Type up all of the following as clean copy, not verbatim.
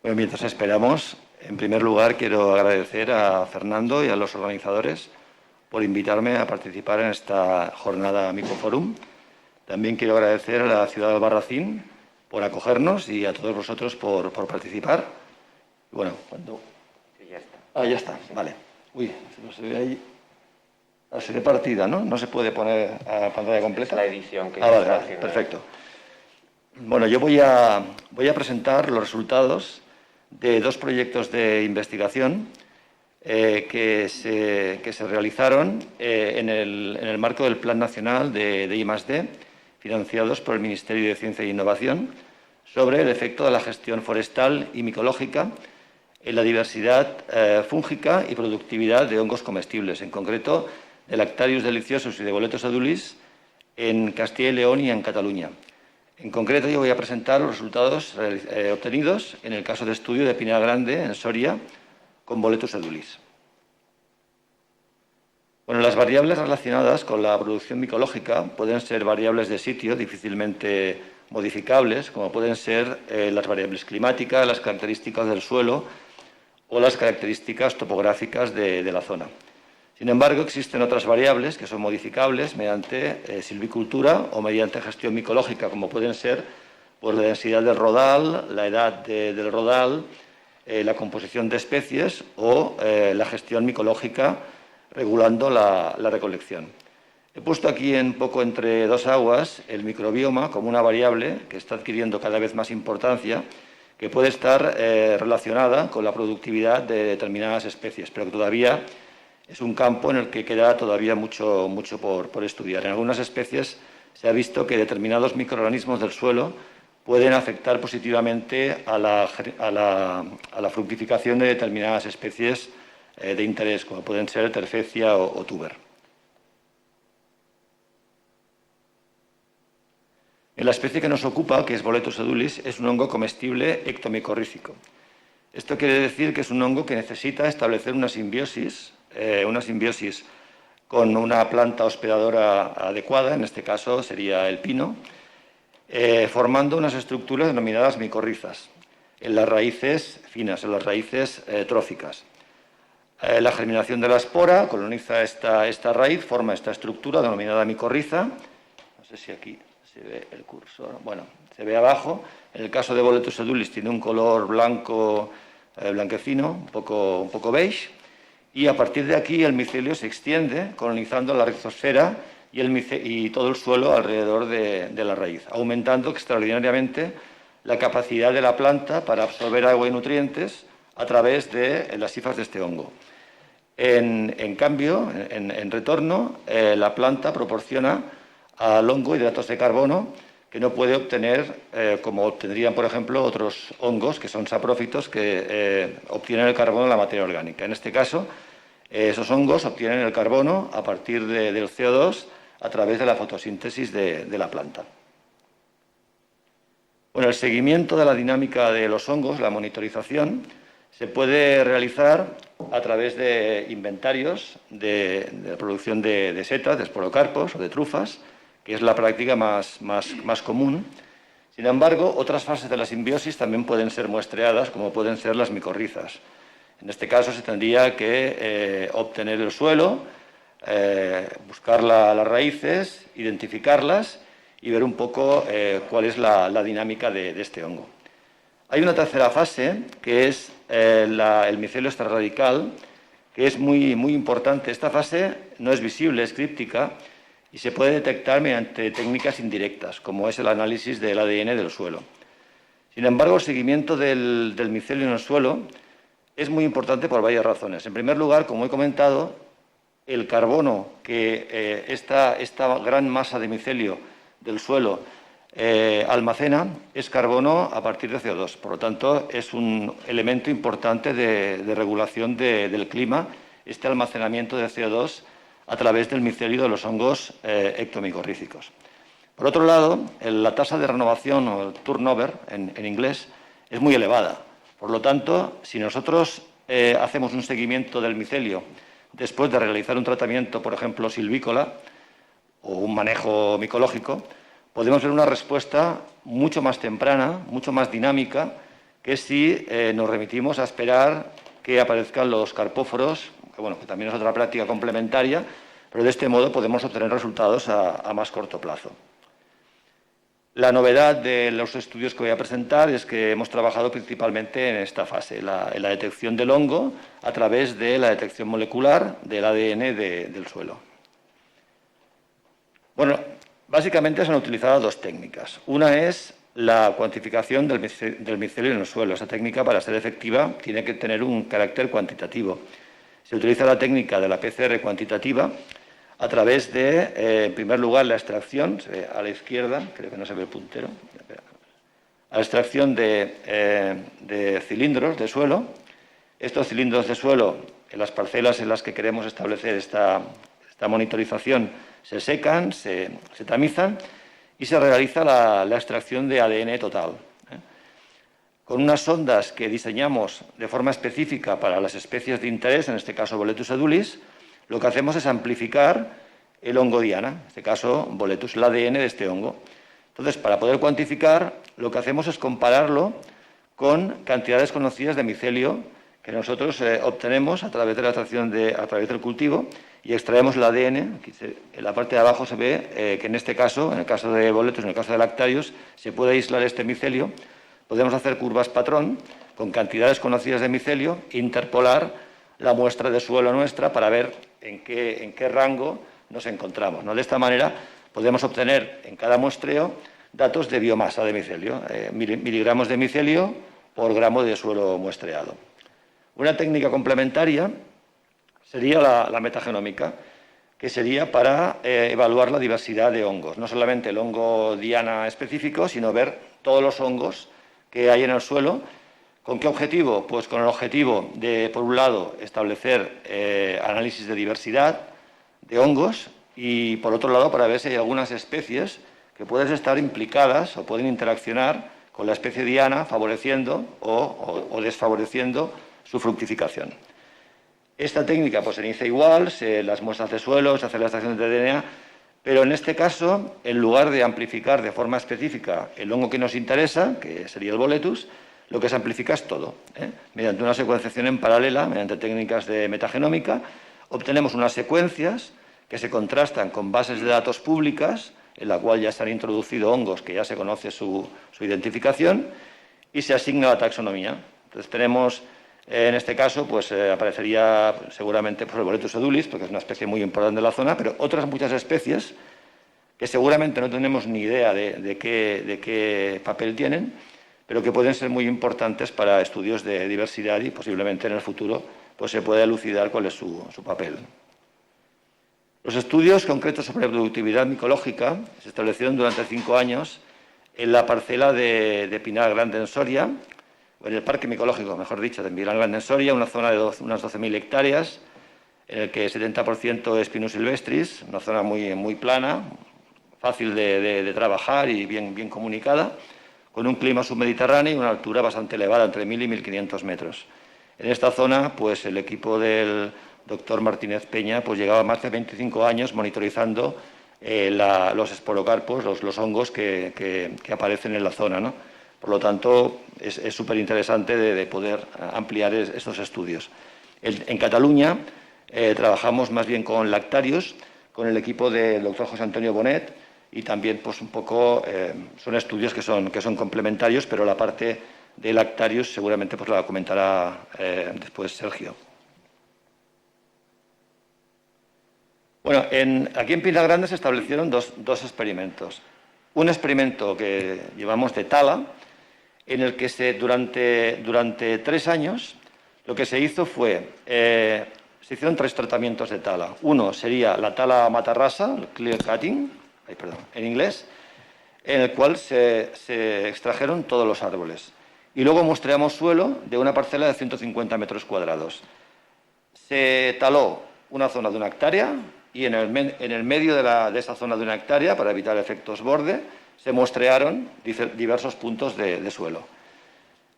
Bueno, mientras esperamos, en primer lugar quiero agradecer a Fernando y a los organizadores por invitarme a participar en esta jornada Micoforum. También quiero agradecer a la ciudad de Albarracín por acogernos y a todos vosotros por participar. Bueno, cuando... Ya está. Ya está, vale. Uy, se ve ahí... Se ve partida, ¿no? No se puede poner a pantalla completa. Es la edición que vale, está haciendo. perfecto. Bueno, yo voy a presentar los resultados de dos proyectos de investigación que se realizaron en el marco del Plan Nacional de I+D, financiados por el Ministerio de Ciencia e Innovación, sobre el efecto de la gestión forestal y micológica en la diversidad fúngica y productividad de hongos comestibles, en concreto de Lactarius deliciosus y de Boletus edulis en Castilla y León y en Cataluña. En concreto, yo voy a presentar los resultados obtenidos en el caso de estudio de Pinar Grande, en Soria, con Boletus edulis. Bueno, las variables relacionadas con la producción micológica pueden ser variables de sitio difícilmente modificables, como pueden ser las variables climáticas, las características del suelo o las características topográficas de la zona. Sin embargo, existen otras variables que son modificables mediante silvicultura o mediante gestión micológica, como pueden ser pues, la densidad del rodal, la edad del rodal, la composición de especies o la gestión micológica regulando la recolección. He puesto aquí un poco entre dos aguas el microbioma como una variable que está adquiriendo cada vez más importancia, que puede estar relacionada con la productividad de determinadas especies, pero que todavía es un campo en el que queda todavía mucho por estudiar. En algunas especies se ha visto que determinados microorganismos del suelo pueden afectar positivamente a la fructificación de determinadas especies de interés, como pueden ser terfecia o tuber. En la especie que nos ocupa, que es Boletus edulis, es un hongo comestible ectomicorrícico. Esto quiere decir que es un hongo que necesita establecer una simbiosis con una planta hospedadora adecuada, en este caso sería el pino, formando unas estructuras denominadas micorrizas, en las raíces finas, en las raíces tróficas. La germinación de la espora coloniza esta raíz, forma esta estructura denominada micorriza. No sé si aquí se ve el cursor. Bueno, se ve abajo. En el caso de Boletus edulis tiene un color blanco, blanquecino, un poco beige. Y a partir de aquí el micelio se extiende, colonizando la rizosfera y todo el suelo alrededor de la raíz, aumentando extraordinariamente la capacidad de la planta para absorber agua y nutrientes a través de las hifas de este hongo. En cambio, en retorno, la planta proporciona al hongo hidratos de carbono que no puede obtener, como obtendrían, por ejemplo, otros hongos que son saprófitos que obtienen el carbono en la materia orgánica. En este caso, esos hongos obtienen el carbono a partir del CO2 a través de la fotosíntesis de la planta. Bueno, el seguimiento de la dinámica de los hongos, la monitorización, se puede realizar a través de inventarios de producción de setas, de esporocarpos o de trufas, que es la práctica más común. Sin embargo, otras fases de la simbiosis también pueden ser muestreadas, como pueden ser las micorrizas. En este caso se tendría que obtener el suelo, buscar las raíces, identificarlas y ver un poco cuál es la dinámica de este hongo. Hay una tercera fase, que es el micelio extrarradical, que es muy importante. Esta fase no es visible, es críptica, y se puede detectar mediante técnicas indirectas, como es el análisis del ADN del suelo. Sin embargo, el seguimiento del micelio en el suelo es muy importante por varias razones. En primer lugar, como he comentado, el carbono que esta gran masa de micelio del suelo almacena es carbono a partir de CO2. Por lo tanto, es un elemento importante de regulación del clima, este almacenamiento de CO2 a través del micelio de los hongos ectomicorrícicos. Por otro lado, la tasa de renovación, o turnover en inglés, es muy elevada. Por lo tanto, si nosotros hacemos un seguimiento del micelio después de realizar un tratamiento, por ejemplo, silvícola o un manejo micológico, podemos ver una respuesta mucho más temprana, mucho más dinámica que si nos remitimos a esperar que aparezcan los carpóforos, que también es otra práctica complementaria, pero de este modo podemos obtener resultados a más corto plazo. La novedad de los estudios que voy a presentar es que hemos trabajado principalmente en esta fase, en la detección del hongo a través de la detección molecular del ADN del suelo. Bueno, básicamente se han utilizado dos técnicas. Una es la cuantificación del micelio en el suelo. Esa técnica, para ser efectiva, tiene que tener un carácter cuantitativo. Se utiliza la técnica de la PCR cuantitativa a través de, en primer lugar, la extracción, a la izquierda, creo que no se ve el puntero, la extracción de cilindros de suelo. Estos cilindros de suelo, en las parcelas en las que queremos establecer esta monitorización, se secan, se tamizan y se realiza la extracción de ADN total. Con unas sondas que diseñamos de forma específica para las especies de interés, en este caso Boletus edulis, lo que hacemos es amplificar el hongo diana, en este caso Boletus, el ADN de este hongo. Entonces, para poder cuantificar, lo que hacemos es compararlo con cantidades conocidas de micelio que nosotros obtenemos a través de la extracción a través del cultivo, y extraemos el ADN. Aquí en la parte de abajo se ve que en este caso, en el caso de Boletus, en el caso de Lactarius, se puede aislar este micelio. Podemos hacer curvas patrón con cantidades conocidas de micelio, interpolar la muestra de suelo nuestra para ver en qué rango nos encontramos, ¿no? De esta manera podemos obtener en cada muestreo datos de biomasa de micelio, miligramos de micelio por gramo de suelo muestreado. Una técnica complementaria sería la metagenómica, que sería para evaluar la diversidad de hongos, no solamente el hongo diana específico, sino ver todos los hongos que hay en el suelo. ¿Con qué objetivo? Pues con el objetivo de, por un lado, establecer análisis de diversidad de hongos y, por otro lado, para ver si hay algunas especies que pueden estar implicadas o pueden interaccionar con la especie diana, favoreciendo o desfavoreciendo su fructificación. Esta técnica pues, se inicia igual, las muestras de suelo, se hace la extracción de DNA, pero en este caso, en lugar de amplificar de forma específica el hongo que nos interesa, que sería el Boletus, lo que se amplifica es todo. Mediante una secuenciación en paralela, mediante técnicas de metagenómica, obtenemos unas secuencias que se contrastan con bases de datos públicas, en la cual ya se han introducido hongos que ya se conoce su identificación, y se asigna la taxonomía. Entonces tenemos, en este caso, pues aparecería seguramente el Boletus edulis, porque es una especie muy importante de la zona, pero otras muchas especies que seguramente no tenemos ni idea de qué papel tienen, pero que pueden ser muy importantes para estudios de diversidad y posiblemente en el futuro pues, se pueda elucidar cuál es su papel. Los estudios concretos sobre productividad micológica se establecieron durante 5 años en la parcela de Pinar Grande en Soria, o en el parque micológico, mejor dicho, de Pinar Grande en Soria, una zona de unas 12.000 hectáreas, en el que 70% es Pinus silvestris, una zona muy plana, fácil de trabajar y bien comunicada, con un clima submediterráneo y una altura bastante elevada, entre 1.000 y 1.500 metros. En esta zona, pues el equipo del doctor Martínez Peña pues, llevaba más de 25 años monitorizando los esporocarpos, los hongos que aparecen en la zona, ¿no? Por lo tanto, es súper interesante de poder ampliar estos estudios. En Cataluña trabajamos más bien con Lactarius, con el equipo del doctor José Antonio Bonet, y también pues, un poco son estudios que son complementarios, pero la parte de Lactarius seguramente pues, la comentará después Sergio. Bueno, aquí en Pinar Grande se establecieron dos experimentos. Un experimento que llevamos de tala, en el que durante 3 años lo que se hizo fue, se hicieron 3 tratamientos de tala. Uno sería la tala matarrasa, el clear cutting, en inglés, en el cual se extrajeron todos los árboles. Y luego muestreamos suelo de una parcela de 150 metros cuadrados. Se taló una zona de 1 hectárea y en el medio de esa zona de 1 hectárea, para evitar efectos borde, se muestrearon diversos puntos de suelo.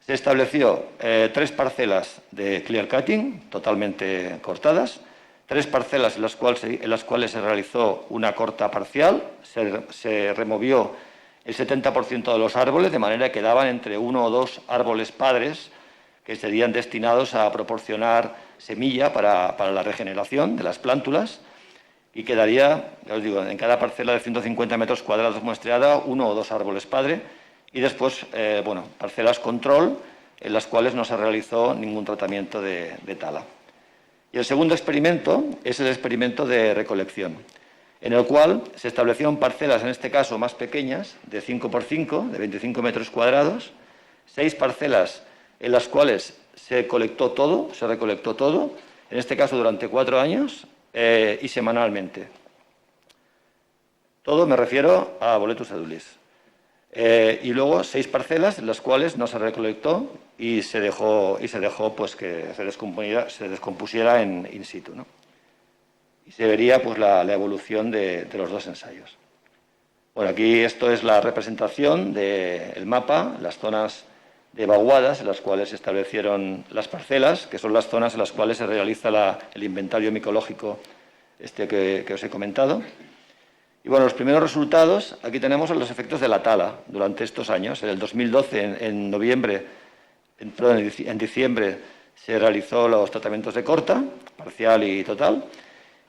Se estableció 3 parcelas de clear cutting, totalmente cortadas, 3 parcelas en las cuales se realizó una corta parcial, se removió el 70% de los árboles, de manera que quedaban entre 1 o 2 árboles padres que serían destinados a proporcionar semilla para la regeneración de las plántulas, y quedaría, ya os digo, en cada parcela de 150 metros cuadrados muestreada 1 o 2 árboles padre, y después, parcelas control en las cuales no se realizó ningún tratamiento de tala. Y el segundo experimento es el experimento de recolección, en el cual se establecieron parcelas, en este caso más pequeñas, de 5 por 5, de 25 metros cuadrados, 6 parcelas en las cuales se recolectó todo, en este caso durante 4 años y semanalmente. Todo me refiero a Boletus edulis. Y luego 6 parcelas en las cuales no se recolectó y se dejó pues, que se descompusiera in situ, ¿no? Y se vería pues, la evolución de los 2 ensayos. Bueno, aquí esto es la representación del mapa, las zonas de vaguadas en las cuales se establecieron las parcelas, que son las zonas en las cuales se realiza el inventario micológico que os he comentado. Y bueno, los primeros resultados, aquí tenemos los efectos de la tala durante estos años. En el 2012, en diciembre, se realizó los tratamientos de corta, parcial y total.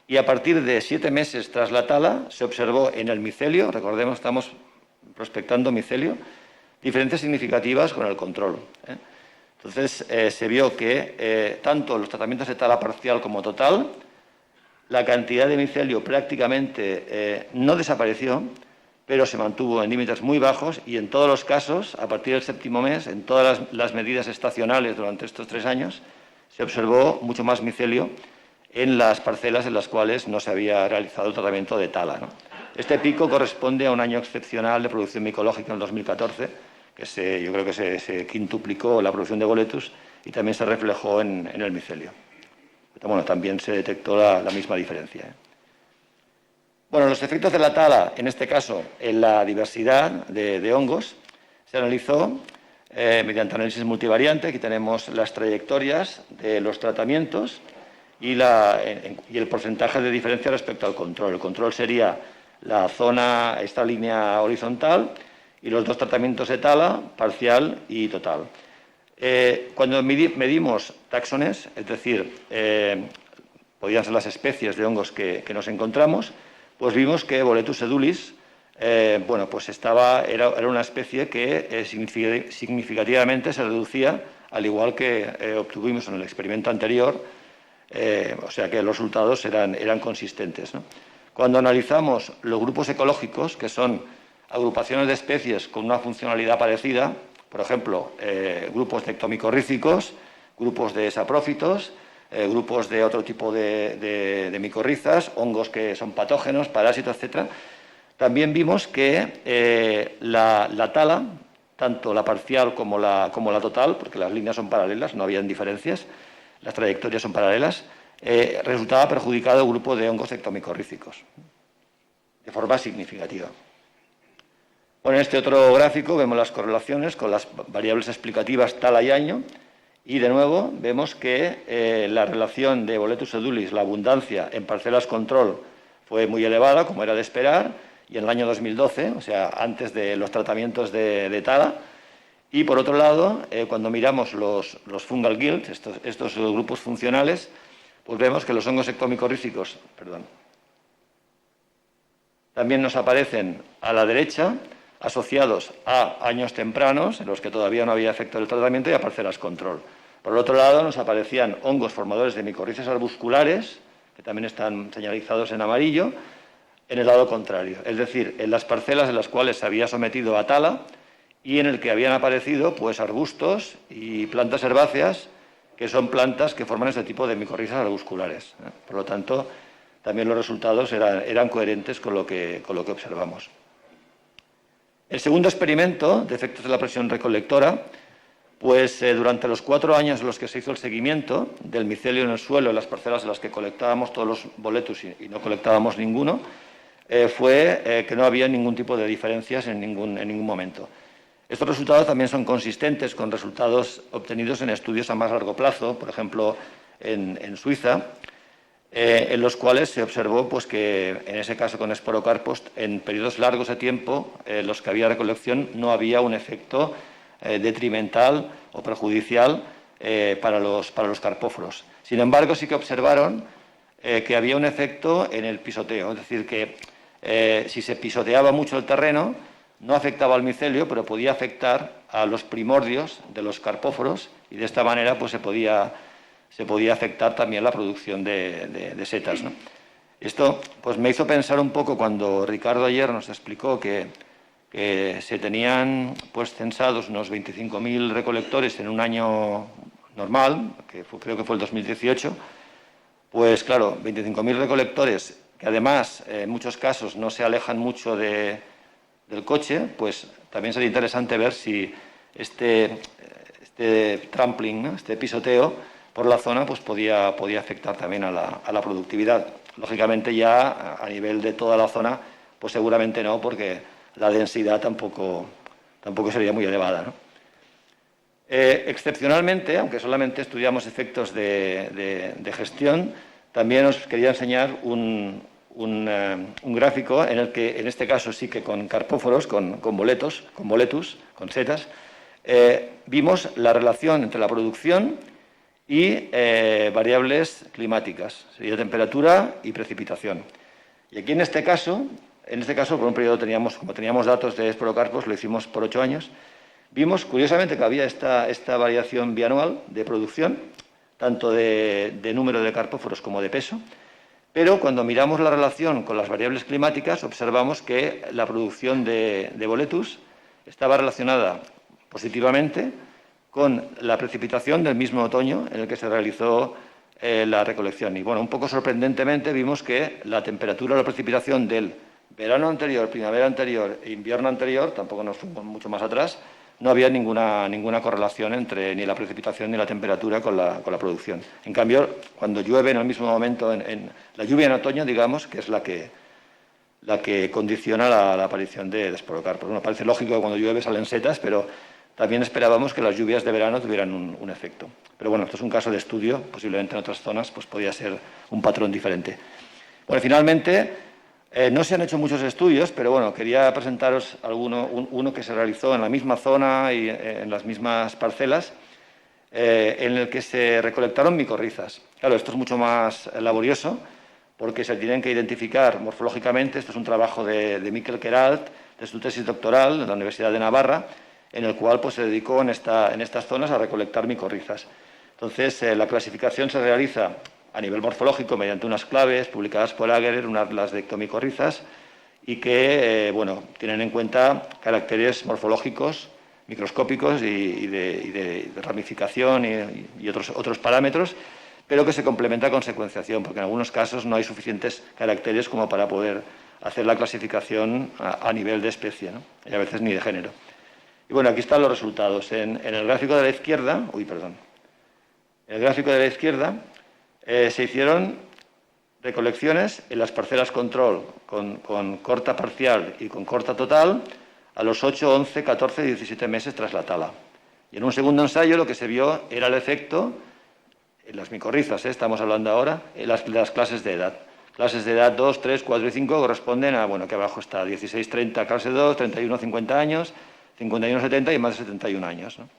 Y a partir de 7 meses tras la tala, se observó en el micelio, recordemos, estamos prospectando micelio, diferencias significativas con el control. Entonces, se vio que tanto los tratamientos de tala parcial como total, la cantidad de micelio prácticamente no desapareció, pero se mantuvo en límites muy bajos, y en todos los casos, a partir del 7º mes, en todas las medidas estacionales durante estos 3 años, se observó mucho más micelio en las parcelas en las cuales no se había realizado el tratamiento de tala, ¿no? Este pico corresponde a un año excepcional de producción micológica en el 2014, que yo creo que se quintuplicó la producción de Boletus y también se reflejó en el micelio. Bueno, también se detectó la misma diferencia. Bueno, los efectos de la tala, en este caso, en la diversidad de hongos, se analizó mediante análisis multivariante. Aquí tenemos las trayectorias de los tratamientos y el porcentaje de diferencia respecto al control. El control sería la zona, esta línea horizontal, y los 2 tratamientos de tala, parcial y total. Cuando medimos taxones, es decir, podían ser las especies de hongos que nos encontramos, pues vimos que Boletus edulis, pues era una especie que significativamente se reducía, al igual que obtuvimos en el experimento anterior, o sea que los resultados eran consistentes, ¿no? Cuando analizamos los grupos ecológicos, que son agrupaciones de especies con una funcionalidad parecida, por ejemplo, grupos de ectomicorrízicos, grupos de saprófitos, grupos de otro tipo de micorrizas, hongos que son patógenos, parásitos, etc. También vimos que la tala, tanto la parcial como la total, porque las líneas son paralelas, no habían diferencias, las trayectorias son paralelas, resultaba perjudicado el grupo de hongos ectomicorrízicos de forma significativa. Bueno, en este otro gráfico vemos las correlaciones con las variables explicativas tala y año, y de nuevo vemos que la relación de Boletus edulis, la abundancia en parcelas control, fue muy elevada, como era de esperar, y en el año 2012, o sea, antes de los tratamientos de tala. Y por otro lado, cuando miramos los fungal guilds, estos grupos funcionales, pues vemos que los hongos ectomicorrízicos, también nos aparecen a la derecha, asociados a años tempranos, en los que todavía no había efecto del tratamiento, y a parcelas control. Por el otro lado, nos aparecían hongos formadores de micorrizas arbusculares, que también están señalizados en amarillo, en el lado contrario. Es decir, en las parcelas en las cuales se había sometido a tala y en el que habían aparecido pues, arbustos y plantas herbáceas, que son plantas que forman este tipo de micorrizas arbusculares. Por lo tanto, también los resultados eran coherentes con lo que observamos. El segundo experimento de efectos de la presión recolectora, pues durante los 4 años en los que se hizo el seguimiento del micelio en el suelo, en las parcelas en las que colectábamos todos los boletus y no colectábamos ninguno, fue que no había ningún tipo de diferencias en ningún momento. Estos resultados también son consistentes con resultados obtenidos en estudios a más largo plazo, por ejemplo, en Suiza, en los cuales se observó pues, que, en ese caso con esporocarpos, en periodos largos de tiempo, en los que había recolección, no había un efecto detrimental o perjudicial para los carpóforos. Sin embargo, sí que observaron que había un efecto en el pisoteo, es decir, que si se pisoteaba mucho el terreno, no afectaba al micelio, pero podía afectar a los primordios de los carpóforos y de esta manera pues, se podía afectar también la producción de setas, ¿no? Esto pues, me hizo pensar un poco cuando Ricardo ayer nos explicó que se tenían pues, censados unos 25.000 recolectores en un año normal, que creo que fue el 2018, pues claro, 25.000 recolectores que además en muchos casos no se alejan mucho del coche, pues también sería interesante ver si este trampling, ¿no? Este pisoteo por la zona pues podía afectar también a la productividad. Lógicamente ya a nivel de toda la zona pues seguramente no, porque la densidad tampoco sería muy elevada, ¿no? Excepcionalmente, aunque solamente estudiamos efectos de gestión, también os quería enseñar un gráfico en el que, en este caso sí que con carpóforos, con boletus, con setas, vimos la relación entre la producción y variables climáticas, sería temperatura y precipitación. Y aquí en este caso, por un periodo como teníamos datos de esporocarpos, lo hicimos por 8 años, vimos curiosamente que había esta variación bianual de producción, tanto de número de carpóforos como de peso, pero cuando miramos la relación con las variables climáticas observamos que la producción de boletus estaba relacionada positivamente con la precipitación del mismo otoño en el que se realizó la recolección. Y bueno, un poco sorprendentemente vimos que la temperatura o la precipitación del verano anterior, primavera anterior e invierno anterior, tampoco nos fuimos mucho más atrás, no había ninguna correlación entre ni la precipitación ni la temperatura con la producción. En cambio, cuando llueve en el mismo momento, en la lluvia en otoño, digamos, que es la que condiciona la aparición de esporocarpos. Bueno, parece lógico que cuando llueve salen setas, pero también esperábamos que las lluvias de verano tuvieran un efecto. Pero bueno, esto es un caso de estudio, posiblemente en otras zonas pues podría ser un patrón diferente. Bueno, finalmente, no se han hecho muchos estudios, pero bueno, quería presentaros uno que se realizó en la misma zona y en las mismas parcelas, en el que se recolectaron micorrizas. Claro, esto es mucho más laborioso porque se tienen que identificar morfológicamente. Esto es un trabajo de Miquel Queralt, de su tesis doctoral en la Universidad de Navarra, en el cual pues, se dedicó en estas zonas a recolectar micorrizas. Entonces, la clasificación se realiza a nivel morfológico mediante unas claves publicadas por Agerer, un atlas de ectomicorrizas, y que bueno, tienen en cuenta caracteres morfológicos, microscópicos y de ramificación y otros parámetros, pero que se complementa con secuenciación, porque en algunos casos no hay suficientes caracteres como para poder hacer la clasificación a nivel de especie, ¿no? Y a veces ni de género. Y bueno, aquí están los resultados. En el gráfico de la izquierda, en el gráfico de la izquierda se hicieron recolecciones en las parcelas control con corta parcial y con corta total a los 8, 11, 14 y 17 meses tras la tala. Y en un segundo ensayo lo que se vio era el efecto en las micorrizas, estamos hablando ahora, en las clases de edad. Clases de edad 2, 3, 4 y 5 corresponden a, bueno, aquí abajo está 16, 30, clase 2, 31, 50 años, 51, 70 y más de 71 años, ¿no?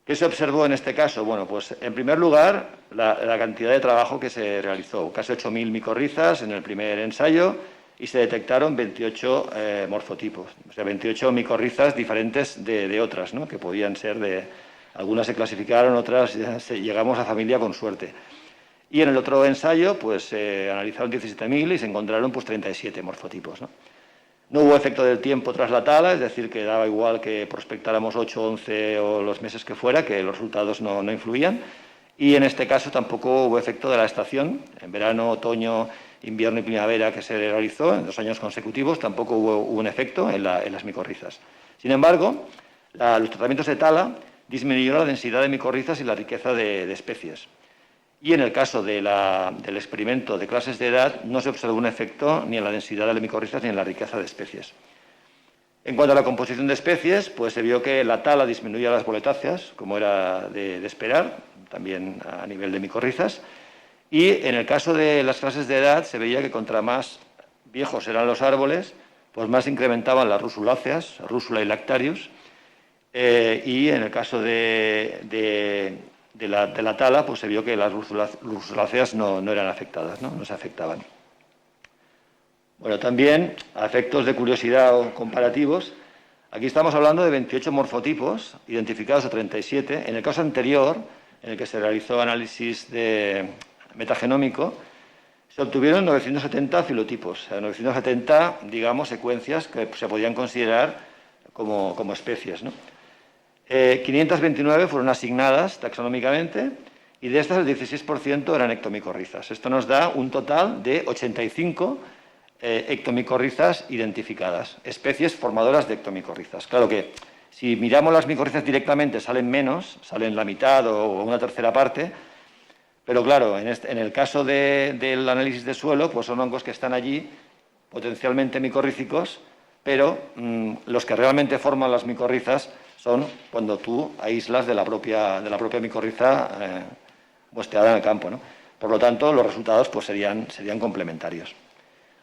¿Qué se observó en este caso? Bueno, pues en primer lugar, la cantidad de trabajo que se realizó. Casi 8.000 micorrizas en el primer ensayo y se detectaron 28 morfotipos, o sea, 28 micorrizas diferentes de otras, ¿no? Que podían ser algunas se clasificaron, otras llegamos a familia con suerte. Y en el otro ensayo, pues se analizaron 17.000 y se encontraron pues 37 morfotipos, ¿no? No hubo efecto del tiempo tras la tala, es decir, que daba igual que prospectáramos 8, 11 o los meses que fuera, que los resultados no influían. Y en este caso tampoco hubo efecto de la estación, en verano, otoño, invierno y primavera que se realizó en 2 años consecutivos, tampoco hubo un efecto en las micorrizas. Sin embargo, los tratamientos de tala disminuyeron la densidad de micorrizas y la riqueza de especies. Y en el caso del experimento de clases de edad no se observó un efecto ni en la densidad de micorrizas ni en la riqueza de especies. En cuanto a la composición de especies, pues se vio que la tala disminuía las boletáceas, como era de esperar, también a nivel de micorrizas, Y en el caso de las clases de edad se veía que contra más viejos eran los árboles, pues más incrementaban las rusuláceas, Rúsula y Lactarius, y en el caso de la tala, pues se vio que las rusuláceas no eran afectadas, no se afectaban. Bueno, también, a efectos de curiosidad o comparativos, aquí estamos hablando de 28 morfotipos, identificados a 37. En el caso anterior, en el que se realizó análisis metagenómico, se obtuvieron 970 filotipos, o sea, 970, digamos, secuencias que se podían considerar como especies, ¿no? 529 fueron asignadas taxonómicamente y de estas el 16% eran ectomicorrizas. Esto nos da un total de 85 ectomicorrizas identificadas, especies formadoras de ectomicorrizas. Claro que si miramos las micorrizas directamente salen menos, salen la mitad o una tercera parte, pero claro, en el caso del análisis de suelo, pues son hongos que están allí potencialmente micorrízicos, pero los que realmente forman las micorrizas son cuando tú aíslas de la propia micorriza muestreada en el campo, ¿no? Por lo tanto, los resultados pues, serían complementarios.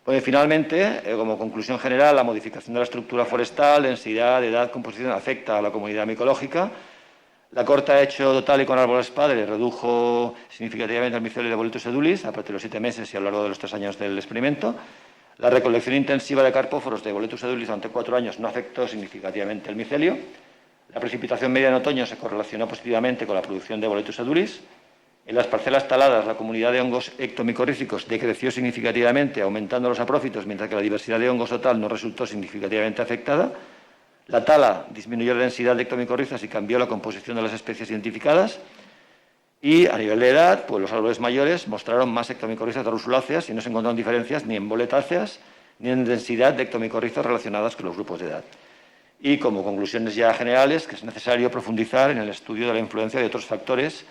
Pues, finalmente, como conclusión general, la modificación de la estructura forestal, densidad, edad, composición, afecta a la comunidad micológica. La corta hecho total y con árboles padres redujo significativamente el micelio de Boletus edulis a partir de los 7 meses y a lo largo de los 3 años del experimento. La recolección intensiva de carpóforos de Boletus edulis durante 4 años no afectó significativamente el micelio. La precipitación media en otoño se correlacionó positivamente con la producción de Boletus edulis. En las parcelas taladas, la comunidad de hongos ectomicorríficos decreció significativamente, aumentando los aprófitos, mientras que la diversidad de hongos total no resultó significativamente afectada. La tala disminuyó la densidad de ectomicorrizas y cambió la composición de las especies identificadas. Y a nivel de edad, pues los árboles mayores mostraron más ectomicorrizas rusuláceas y no se encontraron diferencias ni en boletáceas ni en densidad de ectomicorrizas relacionadas con los grupos de edad. Y como conclusiones ya generales, que es necesario profundizar en el estudio de la influencia de otros factores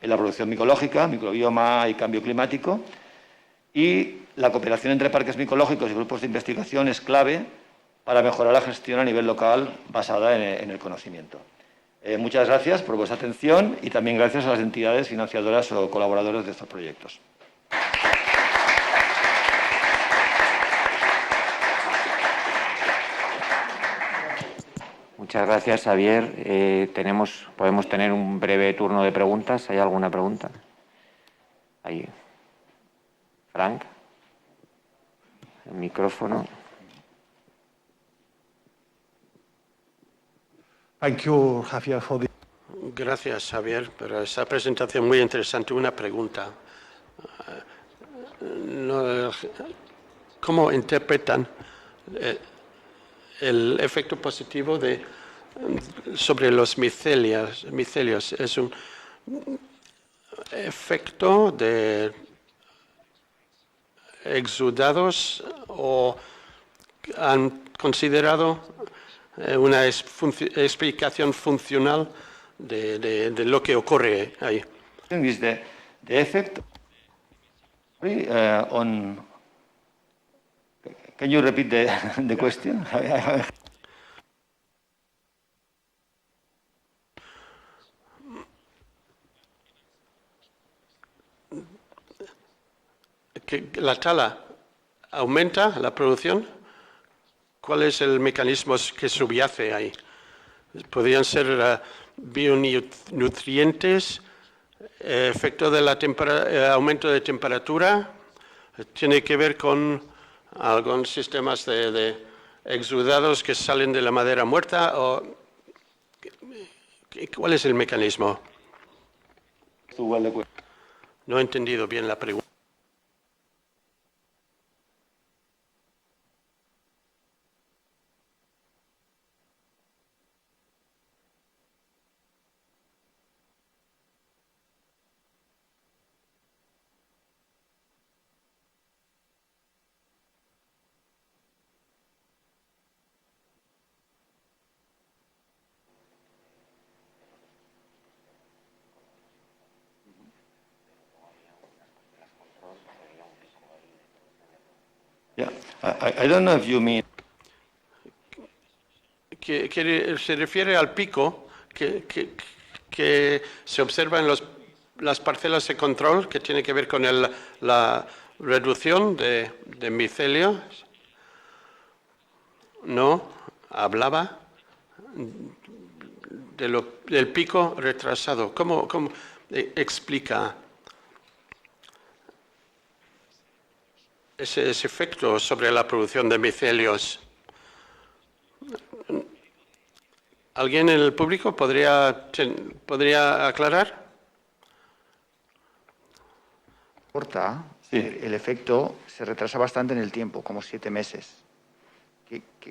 en la producción micológica, microbioma y cambio climático. Y la cooperación entre parques micológicos y grupos de investigación es clave para mejorar la gestión a nivel local basada en el conocimiento. Muchas gracias por vuestra atención y también gracias a las entidades financiadoras o colaboradores de estos proyectos. Muchas gracias, Xavier. Podemos tener un breve turno de preguntas. ¿Hay alguna pregunta? Ahí. Frank. El micrófono. Javier, Gracias, Javier, por esa presentación muy interesante. Una pregunta. ¿Cómo interpretan el efecto positivo sobre los micelios? ¿Es un efecto de exudados o han considerado una explicación funcional de lo que ocurre ahí? The effect on. Can you repeat the question? ¿Que la tala aumenta la producción? ¿Cuál es el mecanismo que subyace ahí? ¿Podrían ser bionutrientes, efecto de aumento de temperatura? ¿Tiene que ver con algunos sistemas de exudados que salen de la madera muerta? ¿Cuál es el mecanismo? No he entendido bien la pregunta. Yeah, I don't know if you mean. Que se refiere al pico que se observa en los las parcelas de control que tiene que ver con la reducción de micelio. No, hablaba del pico retrasado. ¿Cómo explica ese efecto sobre la producción de micelios? ¿Alguien en el público podría aclarar? Corta, Sí. el efecto se retrasa bastante en el tiempo, como 7 meses.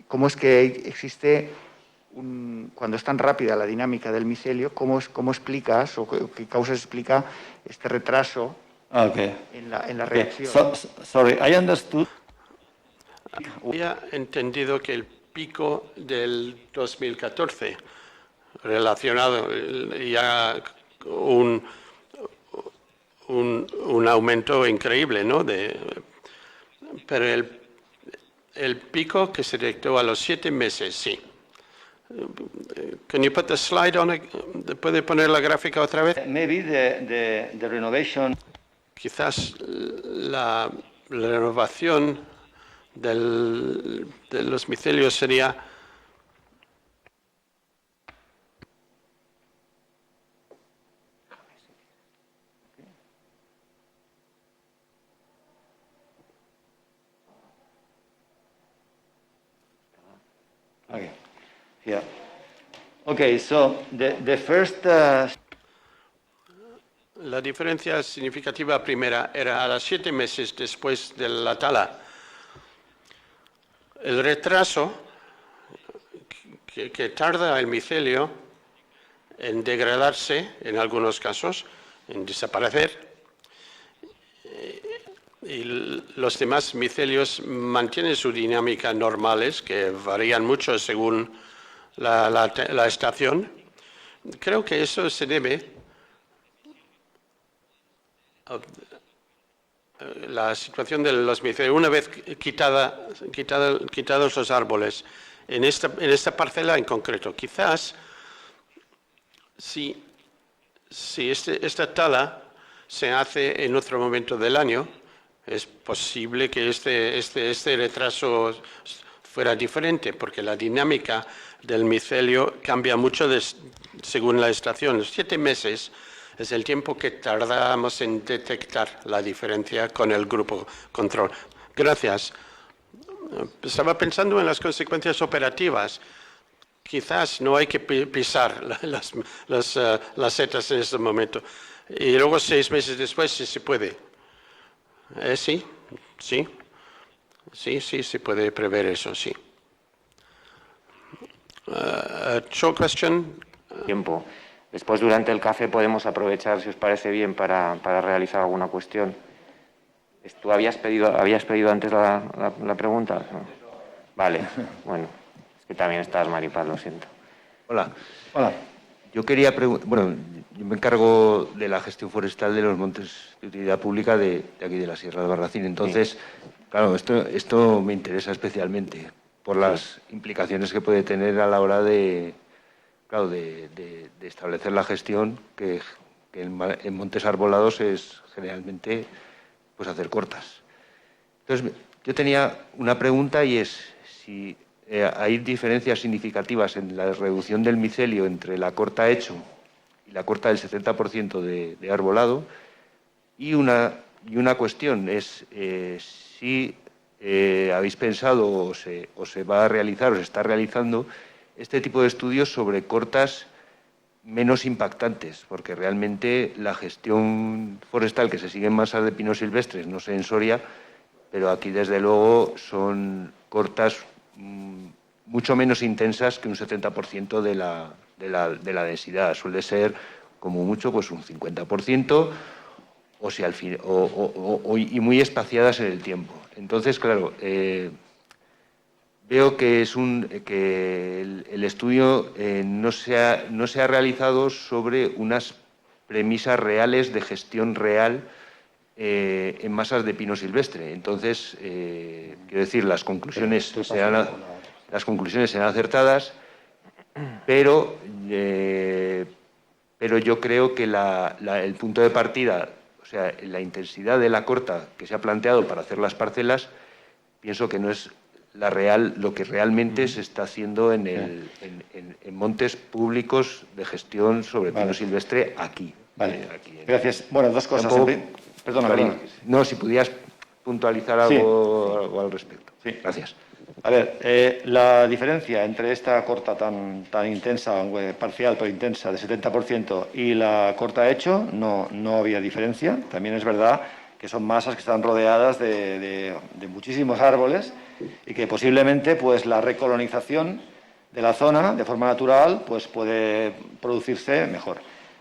¿Cómo es que existe, cuando es tan rápida la dinámica del micelio, cómo explicas o qué causas explica este retraso Okay. en la Okay. reacción? Sorry, I understood. Había entendido que el pico del 2014, relacionado ya un aumento increíble, ¿no? Pero el pico que se detectó a los 7 meses, sí. Can you put the slide on? ¿Puede poner la gráfica otra vez? Maybe the renovation. Quizás la renovación de los micelios sería Okay. Yeah. Okay, so the first la diferencia significativa primera era a los 7 meses después de la tala. El retraso que tarda el micelio en degradarse, en algunos casos, en desaparecer, y los demás micelios mantienen su dinámica normales, que varían mucho según la estación. Creo que eso se debe a la situación de los micelios. Una vez quitados los árboles, en esta parcela en concreto, quizás si esta tala se hace en otro momento del año, es posible que este retraso fuera diferente, porque la dinámica del micelio cambia mucho según la estación. Los 7 meses es el tiempo que tardamos en detectar la diferencia con el grupo control. Gracias. Estaba pensando en las consecuencias operativas. Quizás no hay que pisar las setas en este momento. Y luego 6 meses después sí se puede. Sí, se puede prever eso, sí. Short question. Tiempo. Después, durante el café, podemos aprovechar, si os parece bien, para realizar alguna cuestión. ¿Tú habías pedido antes la pregunta? ¿No? Vale, bueno. Es que también estás, Maripaz, lo siento. Hola. Hola. Yo quería yo me encargo de la gestión forestal de los montes de utilidad pública de aquí de la Sierra de Barracín. Entonces, sí. Claro, esto me interesa especialmente por las implicaciones que puede tener a la hora de establecer la gestión, que en montes arbolados es generalmente pues hacer cortas. Entonces, yo tenía una pregunta y es si hay diferencias significativas en la reducción del micelio entre la corta hecho y la corta del 70% de arbolado. Y una cuestión es si habéis pensado o se va a realizar o se está realizando este tipo de estudios sobre cortas menos impactantes, porque realmente la gestión forestal que se sigue en masas de pinos silvestres, no sé en Soria, pero aquí desde luego son cortas mucho menos intensas que un 70% de la densidad. Suele ser como mucho pues un 50%, o si al fin, y muy espaciadas en el tiempo. Entonces, claro, veo que el estudio no se ha realizado sobre unas premisas reales de gestión real en masas de pino silvestre. Entonces, quiero decir, las conclusiones serán acertadas, pero pero yo creo que el punto de partida, o sea, la intensidad de la corta que se ha planteado para hacer las parcelas, pienso que no es lo que realmente se está haciendo en montes públicos de gestión sobre pino silvestre aquí. Vale, Aquí gracias. Bueno, dos cosas. Tampoco- Perdona. No, si pudieras puntualizar algo al respecto. Sí. Gracias. A ver, la diferencia entre esta corta tan intensa, parcial pero intensa, de 70% y la corta hecho, no había diferencia. También es verdad que son masas que están rodeadas de muchísimos árboles y que posiblemente pues, la recolonización de la zona de forma natural pues, puede producirse mejor.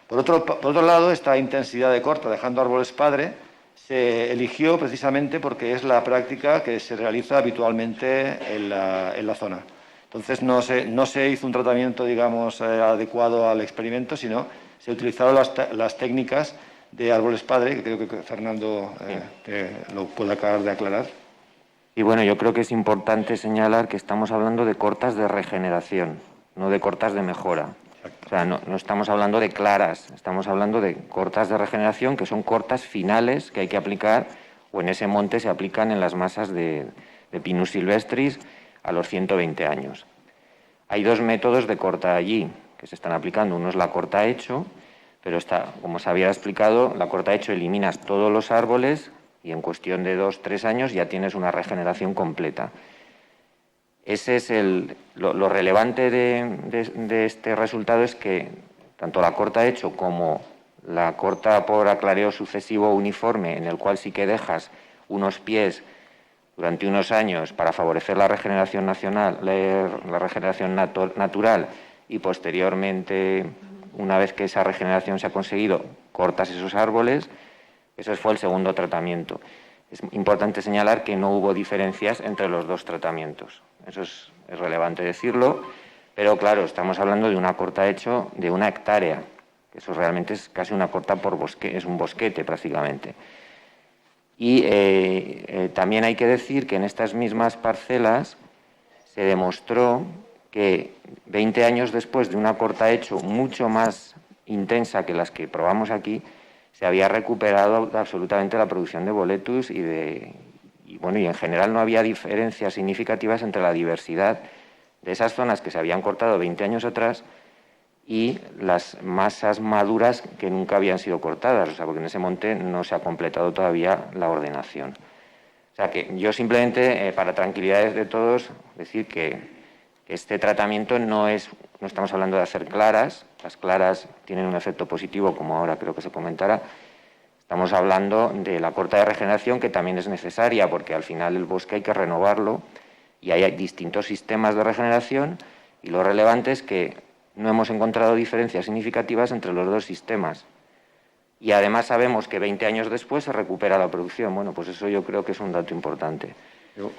Por otro lado, esta intensidad de corta, dejando árboles padre, se eligió precisamente porque es la práctica que se realiza habitualmente en la zona. Entonces, no se hizo un tratamiento, digamos, adecuado al experimento, sino se utilizaron las técnicas de árboles padre, que creo que Fernando lo puede acabar de aclarar. Y bueno, yo creo que es importante señalar que estamos hablando de cortas de regeneración, no de cortas de mejora. O sea, no estamos hablando de claras, estamos hablando de cortas de regeneración, que son cortas finales que hay que aplicar, o en ese monte se aplican en las masas de Pinus silvestris a los 120 años. Hay dos métodos de corta allí que se están aplicando. Uno es la corta hecho, pero como se había explicado, la corta hecho eliminas todos los árboles y en cuestión de 2-3 años ya tienes una regeneración completa. Ese es lo relevante de este resultado, es que tanto la corta hecho como la corta por aclareo sucesivo uniforme, en el cual sí que dejas unos pies durante unos años para favorecer la regeneración natural y posteriormente, una vez que esa regeneración se ha conseguido, cortas esos árboles. Ese fue el segundo tratamiento. Es importante señalar que no hubo diferencias entre los dos tratamientos. Eso es relevante decirlo, pero claro, estamos hablando de una corta hecho de 1 hectárea, que eso realmente es casi una corta por bosque, es un bosquete prácticamente. Y también hay que decir que en estas mismas parcelas se demostró que 20 años después de una corta hecho mucho más intensa que las que probamos aquí, se había recuperado absolutamente la producción de boletus y en general no había diferencias significativas entre la diversidad de esas zonas que se habían cortado 20 años atrás y las masas maduras que nunca habían sido cortadas, o sea, porque en ese monte no se ha completado todavía la ordenación. O sea, que yo simplemente, para tranquilidad de todos, decir que este tratamiento no estamos hablando de hacer claras, las claras tienen un efecto positivo, como ahora creo que se comentará. Estamos hablando de la corta de regeneración, que también es necesaria, porque al final el bosque hay que renovarlo y hay distintos sistemas de regeneración, y lo relevante es que no hemos encontrado diferencias significativas entre los dos sistemas. Y además sabemos que 20 años después se recupera la producción. Bueno, pues eso yo creo que es un dato importante.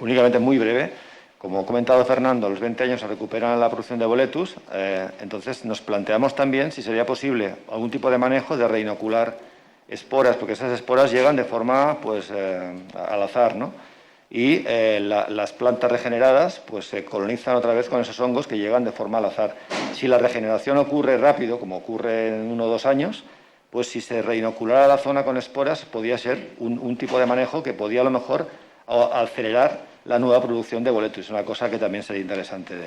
Únicamente muy breve. Como ha comentado Fernando, a los 20 años se recupera la producción de boletus, entonces nos planteamos también si sería posible algún tipo de manejo de reinocular esporas, porque esas esporas llegan de forma pues, al azar, ¿no? Y las plantas regeneradas pues, se colonizan otra vez con esos hongos que llegan de forma al azar. Si la regeneración ocurre rápido, como ocurre en 1 o 2 años, pues si se reinoculara la zona con esporas, podía ser un tipo de manejo que podía a lo mejor acelerar la nueva producción de boletus. Es una cosa que también sería interesante de